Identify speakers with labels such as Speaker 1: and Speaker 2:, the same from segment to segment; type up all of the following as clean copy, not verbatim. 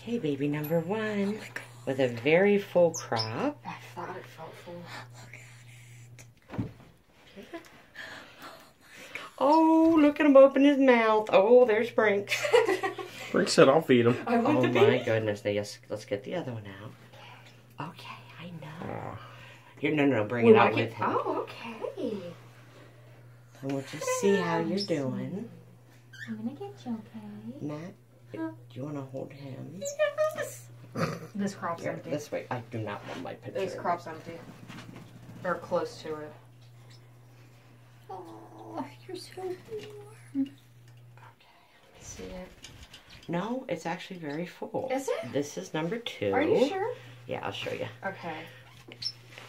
Speaker 1: Okay, baby number one with a very full crop.
Speaker 2: I thought it felt full. Look at it.
Speaker 1: Oh, look at him open his mouth. Oh, there's Brink.
Speaker 3: Brink said I'll feed him.
Speaker 1: Oh my goodness. Yes, let's get the other one out. Okay, I know. Here, no, bring it out with him.
Speaker 2: Oh, okay.
Speaker 1: And we'll just see how you're doing.
Speaker 2: I'm gonna get you, okay?
Speaker 1: Matt, do you want to hold him?
Speaker 2: Yes! This crop's
Speaker 1: Here,
Speaker 2: empty.
Speaker 1: this way. I do not want my picture.
Speaker 2: This crop's empty. Or close to it.
Speaker 4: Oh, you're so warm.
Speaker 1: Okay, let me see it. No, it's actually very full.
Speaker 2: Is it?
Speaker 1: This is number 2.
Speaker 2: Are you sure?
Speaker 1: Yeah, I'll show you.
Speaker 2: Okay.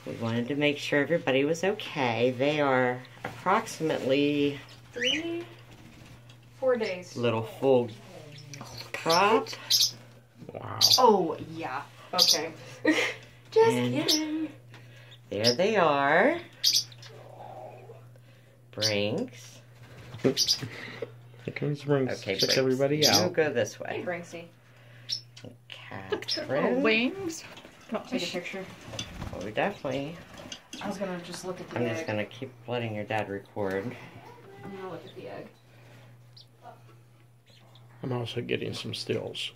Speaker 1: We wanted to make sure everybody was okay. They are approximately
Speaker 2: 4 days.
Speaker 1: little full crop.
Speaker 3: Wow.
Speaker 2: Oh, yeah. Okay. Just kidding.
Speaker 1: There they are. Brinks.
Speaker 3: Here comes Brinks.
Speaker 1: Okay,
Speaker 3: Check
Speaker 1: Brinks.
Speaker 3: everybody
Speaker 1: You
Speaker 3: out.
Speaker 1: go this
Speaker 2: Hey,
Speaker 1: way.
Speaker 2: Brinksy.
Speaker 1: Catherine.
Speaker 4: Wings.
Speaker 2: Take a picture.
Speaker 1: Oh, definitely.
Speaker 2: I was gonna just look at the
Speaker 1: I'm
Speaker 2: egg.
Speaker 1: just going to keep letting your dad record.
Speaker 2: I'm gonna look at the egg.
Speaker 3: I'm also getting some stills.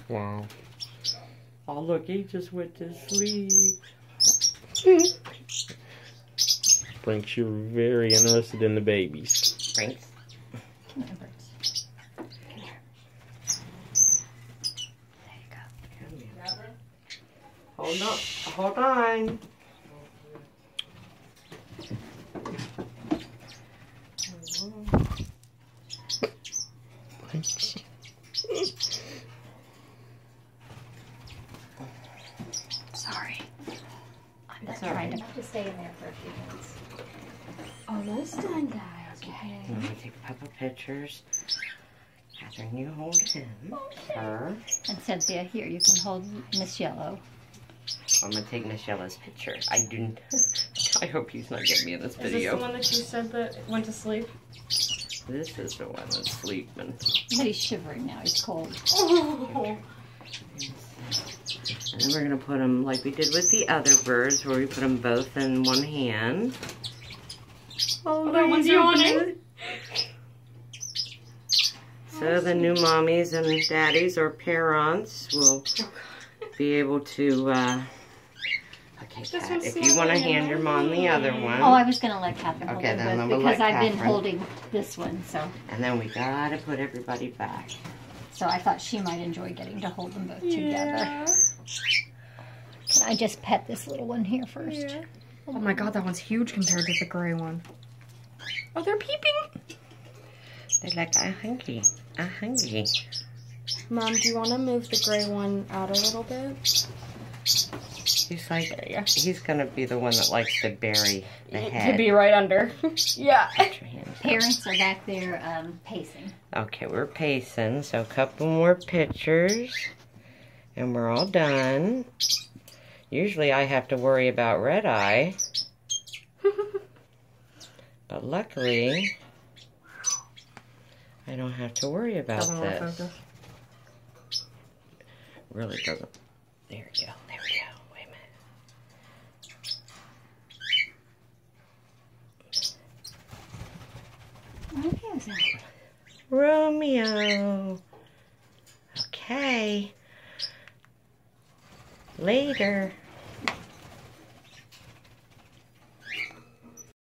Speaker 3: Wow.
Speaker 1: Oh, look, he just went to sleep.
Speaker 3: Brinks, you're very interested in the babies.
Speaker 1: Brinks.
Speaker 4: Come here, Birds. Come here. There you go.
Speaker 1: Hold on. Hold on.
Speaker 3: Brinks.
Speaker 4: Sorry. I'm not
Speaker 1: It's all
Speaker 4: trying
Speaker 1: right.
Speaker 4: to have to stay in there for a few minutes.
Speaker 2: Almost done, guys. Okay.
Speaker 1: I'm going to take a couple pictures. Catherine, you hold him. Her.
Speaker 4: And Cynthia, here, you can hold Miss Yellow.
Speaker 1: I'm going to take Miss Yella's picture. I hope he's not getting me in this
Speaker 2: Is this
Speaker 1: video.
Speaker 2: the one that you said that went to sleep?
Speaker 1: This is the one that's sleeping.
Speaker 4: But he's shivering now. He's cold.
Speaker 2: Oh.
Speaker 1: And then we're going to put them like we did with the other birds, where we put them both in one hand. Oh,
Speaker 2: that one's yawning.
Speaker 1: So the new mommies and daddies or parents will be able to, okay,
Speaker 2: This
Speaker 1: Kat,
Speaker 2: one's
Speaker 1: if you want to
Speaker 2: smaller
Speaker 1: hand your mom the
Speaker 2: than
Speaker 1: other
Speaker 2: mine.
Speaker 1: one.
Speaker 4: Oh, I was going to let Catherine hold
Speaker 1: Okay,
Speaker 4: it,
Speaker 1: then
Speaker 4: but
Speaker 1: I'm gonna
Speaker 4: because
Speaker 1: let
Speaker 4: I've been
Speaker 1: Catherine.
Speaker 4: holding this one, so
Speaker 1: And then we got to put everybody back.
Speaker 4: I thought she might enjoy getting to hold them both together.
Speaker 2: Yeah.
Speaker 4: Can I just pet this little one here first?
Speaker 2: Yeah. Oh my god, that one's huge compared to the gray one. Oh, they're peeping.
Speaker 1: They're like, I'm hungry. I'm hungry.
Speaker 2: Mom, do you want to move the gray one out a little bit?
Speaker 1: He's like, he's going to be the one that likes to bury the head.
Speaker 2: To be right under. Yeah.
Speaker 1: Put your hands up.
Speaker 4: Parents are back there pacing.
Speaker 1: Okay, we're pacing, so a couple more pictures, and we're all done. Usually I have to worry about red eye, but luckily I don't have to worry about
Speaker 2: Doesn't want to
Speaker 1: this.
Speaker 2: focus.
Speaker 1: Really doesn't. There we go. There we go. Wait a minute.
Speaker 4: Romeo's out.
Speaker 1: Romeo. Okay. Later.